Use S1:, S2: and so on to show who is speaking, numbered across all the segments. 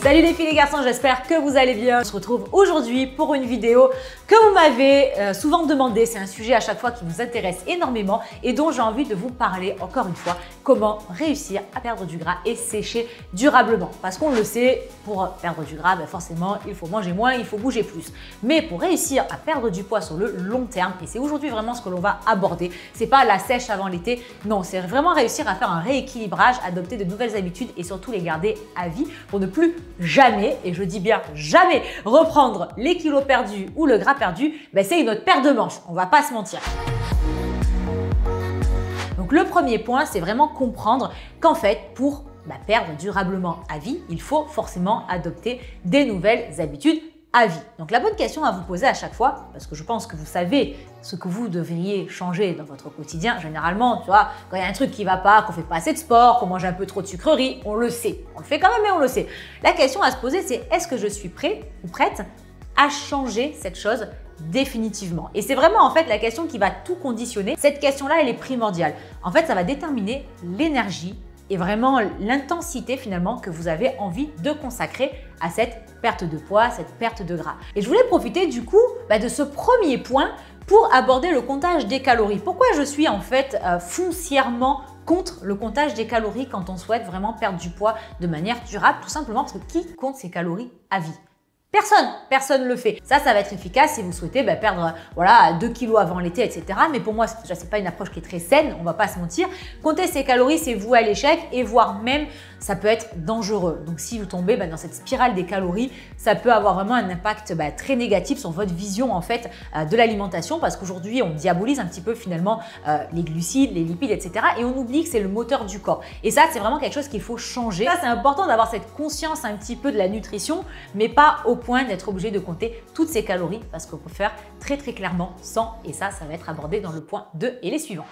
S1: Salut les filles et les garçons, j'espère que vous allez bien. On se retrouve aujourd'hui pour une vidéo que vous m'avez souvent demandé. C'est un sujet à chaque fois qui vous intéresse énormément et dont j'ai envie de vous parler encore une fois. Comment réussir à perdre du gras et sécher durablement. Parce qu'on le sait, pour perdre du gras, forcément, il faut manger moins, il faut bouger plus. Mais pour réussir à perdre du poids sur le long terme, et c'est aujourd'hui vraiment ce que l'on va aborder, c'est pas la sèche avant l'été, non, c'est vraiment réussir à faire un rééquilibrage, adopter de nouvelles habitudes et surtout les garder à vie pour ne plus jamais, et je dis bien jamais, reprendre les kilos perdus ou le gras perdu, c'est une autre paire de manches, on va pas se mentir. Donc le premier point, c'est vraiment comprendre qu'en fait, pour perdre durablement à vie, il faut forcément adopter des nouvelles habitudes à vie. Donc la bonne question à vous poser à chaque fois, parce que je pense que vous savez ce que vous devriez changer dans votre quotidien, généralement, tu vois, quand il y a un truc qui va pas, qu'on fait pas assez de sport, qu'on mange un peu trop de sucreries, on le sait. On le fait quand même, mais on le sait. La question à se poser, c'est est-ce que je suis prêt ou prête à changer cette chose définitivement? Et c'est vraiment en fait la question qui va tout conditionner. Cette question-là, elle est primordiale. En fait, ça va déterminer l'énergie et vraiment l'intensité finalement que vous avez envie de consacrer à cette perte de poids, cette perte de gras. Et je voulais profiter du coup de ce premier point pour aborder le comptage des calories. Pourquoi je suis en fait foncièrement contre le comptage des calories quand on souhaite vraiment perdre du poids de manière durable? Tout simplement parce que qui compte ses calories à vie? Personne ne le fait. Ça va être efficace si vous souhaitez perdre 2 kilos avant l'été, etc. Mais pour moi, déjà, c'est pas une approche qui est très saine, on va pas se mentir. Compter ses calories, c'est voué à l'échec et voire même, ça peut être dangereux. Donc, si vous tombez dans cette spirale des calories, ça peut avoir vraiment un impact très négatif sur votre vision en fait de l'alimentation parce qu'aujourd'hui, on diabolise un petit peu finalement les glucides, les lipides, etc. Et on oublie que c'est le moteur du corps. Et ça, c'est vraiment quelque chose qu'il faut changer. Ça, c'est important d'avoir cette conscience un petit peu de la nutrition, mais pas au point d'être obligé de compter toutes ces calories parce qu'on peut faire très clairement sans et ça va être abordé dans le point 2 et les suivants.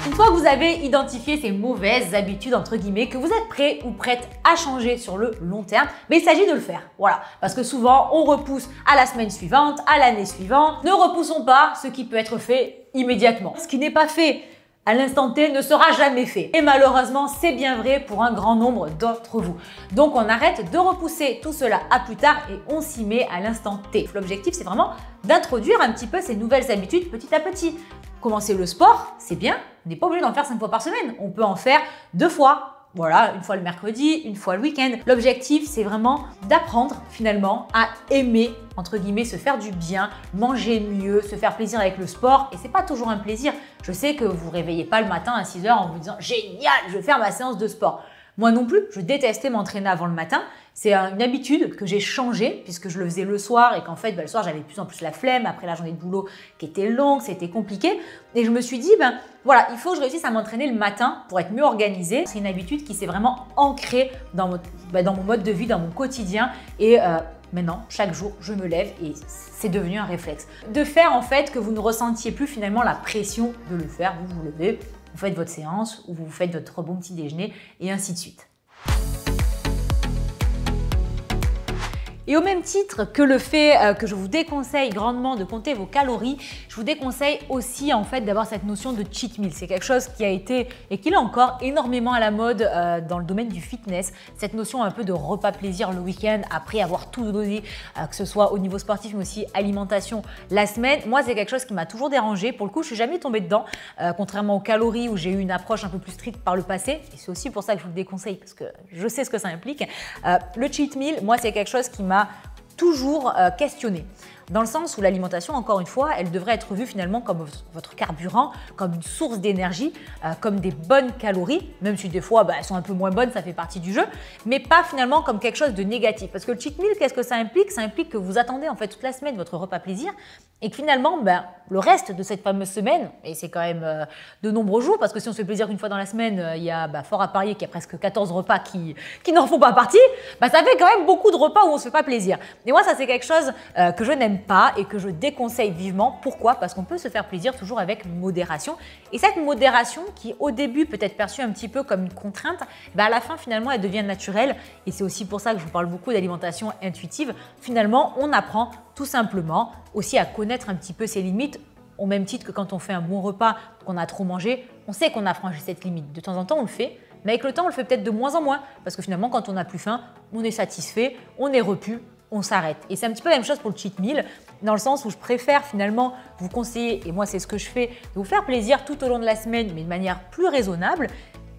S1: Une fois que vous avez identifié ces mauvaises habitudes entre guillemets, que vous êtes prêt ou prête à changer sur le long terme, il s'agit de le faire. Voilà, parce que souvent on repousse à la semaine suivante, à l'année suivante. Ne repoussons pas ce qui peut être fait immédiatement. Ce qui n'est pas fait à l'instant T ne sera jamais fait. Et malheureusement, c'est bien vrai pour un grand nombre d'entre vous. Donc, on arrête de repousser tout cela à plus tard et on s'y met à l'instant T. L'objectif, c'est vraiment d'introduire un petit peu ces nouvelles habitudes petit à petit. Commencer le sport, c'est bien. On n'est pas obligé d'en faire 5 fois par semaine. On peut en faire 2 fois. Voilà, une fois le mercredi, une fois le week-end. L'objectif, c'est vraiment d'apprendre finalement à aimer, entre guillemets, se faire du bien, manger mieux, se faire plaisir avec le sport. Et c'est pas toujours un plaisir. Je sais que vous ne réveillez pas le matin à 6 h en vous disant « Génial, je vais faire ma séance de sport ». Moi non plus, je détestais m'entraîner avant le matin. C'est une habitude que j'ai changée puisque je le faisais le soir et qu'en fait, le soir, j'avais de plus en plus la flemme après la journée de boulot qui était longue, c'était compliqué. Et je me suis dit, voilà, il faut que je réussisse à m'entraîner le matin pour être mieux organisée. C'est une habitude qui s'est vraiment ancrée dans mon mode de vie, dans mon quotidien. Et maintenant, chaque jour, je me lève et c'est devenu un réflexe. De faire en fait que vous ne ressentiez plus finalement la pression de le faire. Vous vous levez, vous faites votre séance ou vous faites votre bon petit déjeuner et ainsi de suite. Et au même titre que le fait que je vous déconseille grandement de compter vos calories, je vous déconseille aussi en fait d'avoir cette notion de cheat meal. C'est quelque chose qui a été et qui est encore énormément à la mode dans le domaine du fitness. Cette notion un peu de repas plaisir le week-end après avoir tout donné, que ce soit au niveau sportif mais aussi alimentation la semaine. Moi, c'est quelque chose qui m'a toujours dérangée. Pour le coup, je suis jamais tombée dedans, contrairement aux calories où j'ai eu une approche un peu plus stricte par le passé. Et c'est aussi pour ça que je vous le déconseille parce que je sais ce que ça implique. Le cheat meal, moi, c'est quelque chose qui m'a toujours questionné. Dans le sens où l'alimentation, encore une fois, elle devrait être vue finalement comme votre carburant, comme une source d'énergie, comme des bonnes calories, même si des fois elles sont un peu moins bonnes, ça fait partie du jeu, mais pas finalement comme quelque chose de négatif. Parce que le cheat meal, qu'est-ce que ça implique? Ça implique que vous attendez en fait toute la semaine votre repas plaisir et que finalement, le reste de cette fameuse semaine, et c'est quand même de nombreux jours, parce que si on se fait plaisir une fois dans la semaine, il y a fort à parier qu'il y a presque 14 repas qui n'en font pas partie, ça fait quand même beaucoup de repas où on ne se fait pas plaisir. Et moi, ça c'est quelque chose que je n'aime pas et que je déconseille vivement. Pourquoi? Parce qu'on peut se faire plaisir toujours avec modération. Et cette modération qui au début peut être perçue un petit peu comme une contrainte, à la fin finalement elle devient naturelle. Et c'est aussi pour ça que je vous parle beaucoup d'alimentation intuitive. Finalement, on apprend tout simplement aussi à connaître un petit peu ses limites. Au même titre que quand on fait un bon repas, qu'on a trop mangé, on sait qu'on a franchi cette limite. De temps en temps, on le fait, Mais avec le temps, on le fait peut-être de moins en moins parce que finalement, quand on n'a plus faim, on est satisfait, on est repu, on s'arrête. Et c'est un petit peu la même chose pour le cheat meal, dans le sens où je préfère finalement vous conseiller, et moi c'est ce que je fais, de vous faire plaisir tout au long de la semaine, mais de manière plus raisonnable.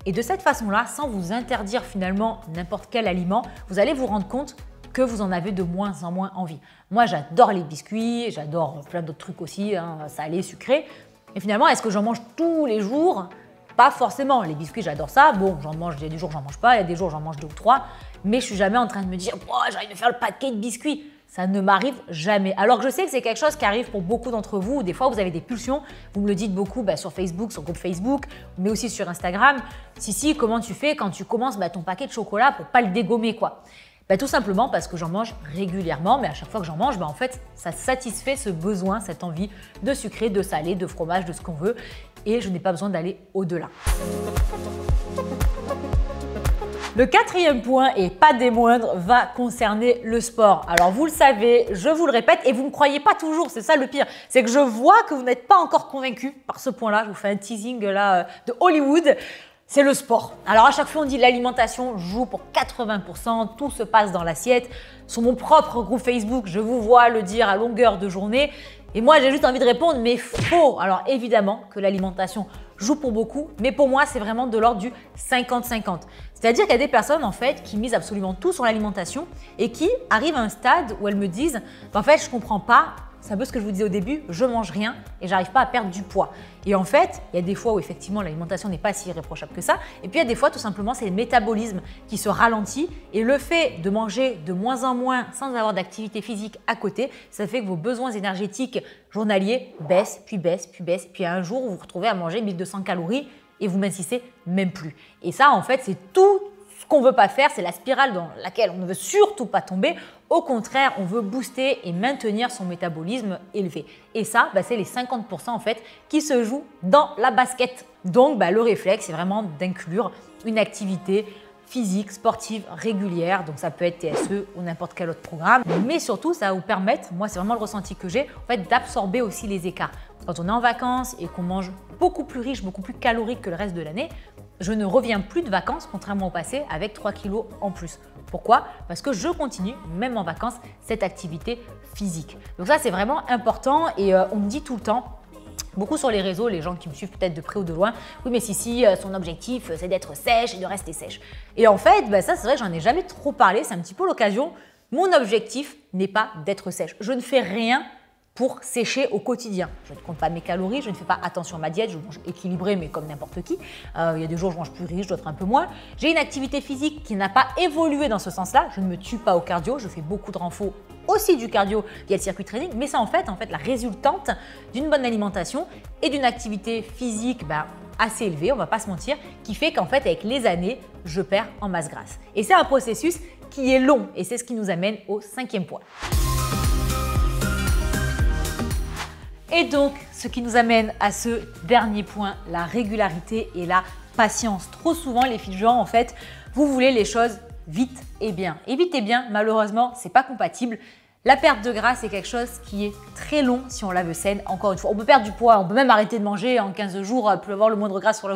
S1: Et de cette façon-là, sans vous interdire finalement n'importe quel aliment, vous allez vous rendre compte que vous en avez de moins en moins envie. Moi, j'adore les biscuits, j'adore plein d'autres trucs aussi, salés, sucrés. Et finalement, est-ce que j'en mange tous les jours? Pas forcément. Les biscuits, j'adore ça. Bon, j'en mange, il y a des jours, j'en mange pas, il y a des jours, j'en mange 2 ou 3. Mais je suis jamais en train de me dire « Oh, j'ai envie de faire le paquet de biscuits ». Ça ne m'arrive jamais. Alors que je sais que c'est quelque chose qui arrive pour beaucoup d'entre vous. Des fois, vous avez des pulsions. Vous me le dites beaucoup sur Facebook, sur le groupe Facebook, mais aussi sur Instagram. Si, comment tu fais quand tu commences ton paquet de chocolat pour pas le dégommer, quoi? Tout simplement parce que j'en mange régulièrement, mais à chaque fois que j'en mange, en fait, ça satisfait ce besoin, cette envie de sucré, de salé, de fromage, de ce qu'on veut. Et je n'ai pas besoin d'aller au-delà. Le 4e point, et pas des moindres, va concerner le sport. Alors vous le savez, je vous le répète, et vous ne me croyez pas toujours, c'est ça le pire. C'est que je vois que vous n'êtes pas encore convaincu par ce point-là. Je vous fais un teasing là de Hollywood. C'est le sport. Alors à chaque fois, on dit l'alimentation joue pour 80%, tout se passe dans l'assiette. Sur mon propre groupe Facebook, je vous vois le dire à longueur de journée. Et moi, j'ai juste envie de répondre, mais faux. Alors évidemment que l'alimentation joue pour beaucoup, mais pour moi, c'est vraiment de l'ordre du 50-50. C'est-à-dire qu'il y a des personnes en fait qui misent absolument tout sur l'alimentation et qui arrivent à un stade où elles me disent en fait, je comprends pas. C'est un peu ce que je vous disais au début, je mange rien et j'arrive pas à perdre du poids. Et en fait, il y a des fois où effectivement l'alimentation n'est pas si irréprochable que ça. Et puis il y a des fois tout simplement c'est le métabolisme qui se ralentit et le fait de manger de moins en moins sans avoir d'activité physique à côté, ça fait que vos besoins énergétiques journaliers baissent, puis baissent, puis baissent. Puis un jour vous vous retrouvez à manger 1200 calories et vous mincissez même plus. Et ça en fait c'est tout ce qu'on ne veut pas faire, c'est la spirale dans laquelle on ne veut surtout pas tomber. Au contraire, on veut booster et maintenir son métabolisme élevé. Et ça, c'est les 50% en fait qui se jouent dans la basket. Donc, le réflexe, c'est vraiment d'inclure une activité physique, sportive, régulière. Donc, ça peut être TSE ou n'importe quel autre programme. Mais surtout, ça va vous permettre, moi, c'est vraiment le ressenti que j'ai, en fait, d'absorber aussi les écarts. Quand on est en vacances et qu'on mange beaucoup plus riche, beaucoup plus calorique que le reste de l'année, je ne reviens plus de vacances, contrairement au passé, avec 3 kilos en plus. Pourquoi? Parce que je continue, même en vacances, cette activité physique. Donc ça, c'est vraiment important et on me dit tout le temps, beaucoup sur les réseaux, les gens qui me suivent peut-être de près ou de loin, oui mais si, son objectif c'est d'être sèche et de rester sèche. Et en fait, ça c'est vrai que j'en ai jamais trop parlé, c'est un petit peu l'occasion. Mon objectif n'est pas d'être sèche. Je ne fais rien pour sécher au quotidien. Je ne compte pas mes calories, je ne fais pas attention à ma diète, je mange équilibré mais comme n'importe qui. Il y a des jours où je mange plus riche, d'autres un peu moins. J'ai une activité physique qui n'a pas évolué dans ce sens-là. Je ne me tue pas au cardio, je fais beaucoup de renfort, aussi du cardio via le circuit training, mais c'est en fait la résultante d'une bonne alimentation et d'une activité physique assez élevée, on va pas se mentir, qui fait qu'en fait avec les années, je perds en masse grasse. Et c'est un processus qui est long et c'est ce qui nous amène au 5e point. Et donc, ce qui nous amène à ce dernier point, la régularité et la patience. Trop souvent, les filles de genre, en fait, vous voulez les choses vite et bien. Et vite et bien, malheureusement, c'est pas compatible. La perte de gras, c'est quelque chose qui est très long si on la veut saine. Encore une fois, on peut perdre du poids, on peut même arrêter de manger en 15 jours, plus avoir le moindre gras sur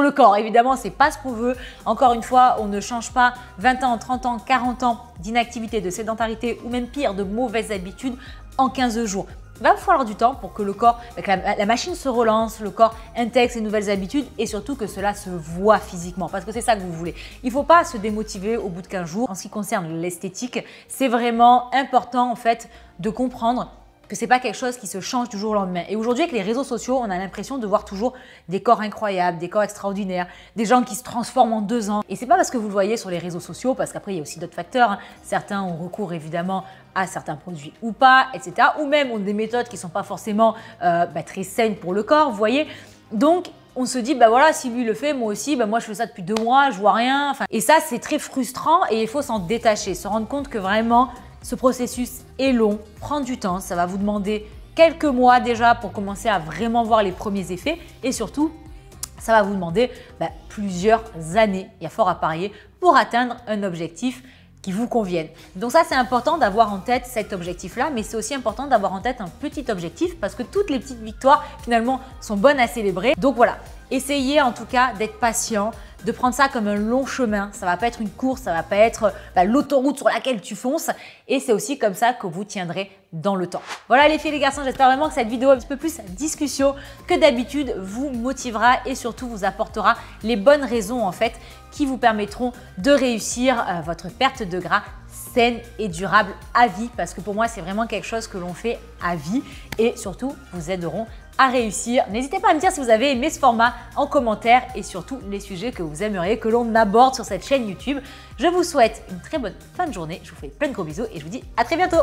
S1: le corps. Évidemment, c'est pas ce qu'on veut. Encore une fois, on ne change pas 20 ans, 30 ans, 40 ans d'inactivité, de sédentarité ou même pire, de mauvaises habitudes en 15 jours. Il va falloir du temps pour que le corps, que la machine se relance, le corps intègre ses nouvelles habitudes et surtout que cela se voit physiquement parce que c'est ça que vous voulez. Il ne faut pas se démotiver au bout de 15 jours. En ce qui concerne l'esthétique, c'est vraiment important en fait de comprendre que ce n'est pas quelque chose qui se change du jour au lendemain. Et aujourd'hui, avec les réseaux sociaux, on a l'impression de voir toujours des corps incroyables, des corps extraordinaires, des gens qui se transforment en 2 ans. Et ce n'est pas parce que vous le voyez sur les réseaux sociaux, parce qu'après, il y a aussi d'autres facteurs. Certains ont recours évidemment à certains produits ou pas, etc. Ou même ont des méthodes qui ne sont pas forcément très saines pour le corps, vous voyez. Donc, on se dit, voilà, si lui le fait, moi aussi, moi je fais ça depuis 2 mois, je vois rien. Et ça, c'est très frustrant et il faut s'en détacher, se rendre compte que vraiment, ce processus est long, prend du temps, ça va vous demander quelques mois déjà pour commencer à vraiment voir les premiers effets et surtout, ça va vous demander plusieurs années, il y a fort à parier, pour atteindre un objectif qui vous conviennent. Donc ça, c'est important d'avoir en tête cet objectif-là, mais c'est aussi important d'avoir en tête un petit objectif parce que toutes les petites victoires, finalement, sont bonnes à célébrer. Donc voilà, essayez en tout cas d'être patient, de prendre ça comme un long chemin. Ça va pas être une course, ça va pas être l'autoroute sur laquelle tu fonces. Et c'est aussi comme ça que vous tiendrez dans le temps. Voilà les filles et les garçons, j'espère vraiment que cette vidéo un petit peu plus discussion que d'habitude vous motivera et surtout vous apportera les bonnes raisons en fait qui vous permettront de réussir votre perte de gras saine et durable à vie, parce que pour moi c'est vraiment quelque chose que l'on fait à vie et surtout vous aideront à réussir. N'hésitez pas à me dire si vous avez aimé ce format en commentaire et surtout les sujets que vous aimeriez que l'on aborde sur cette chaîne YouTube. Je vous souhaite une très bonne fin de journée, je vous fais plein de gros bisous et je vous dis à très bientôt.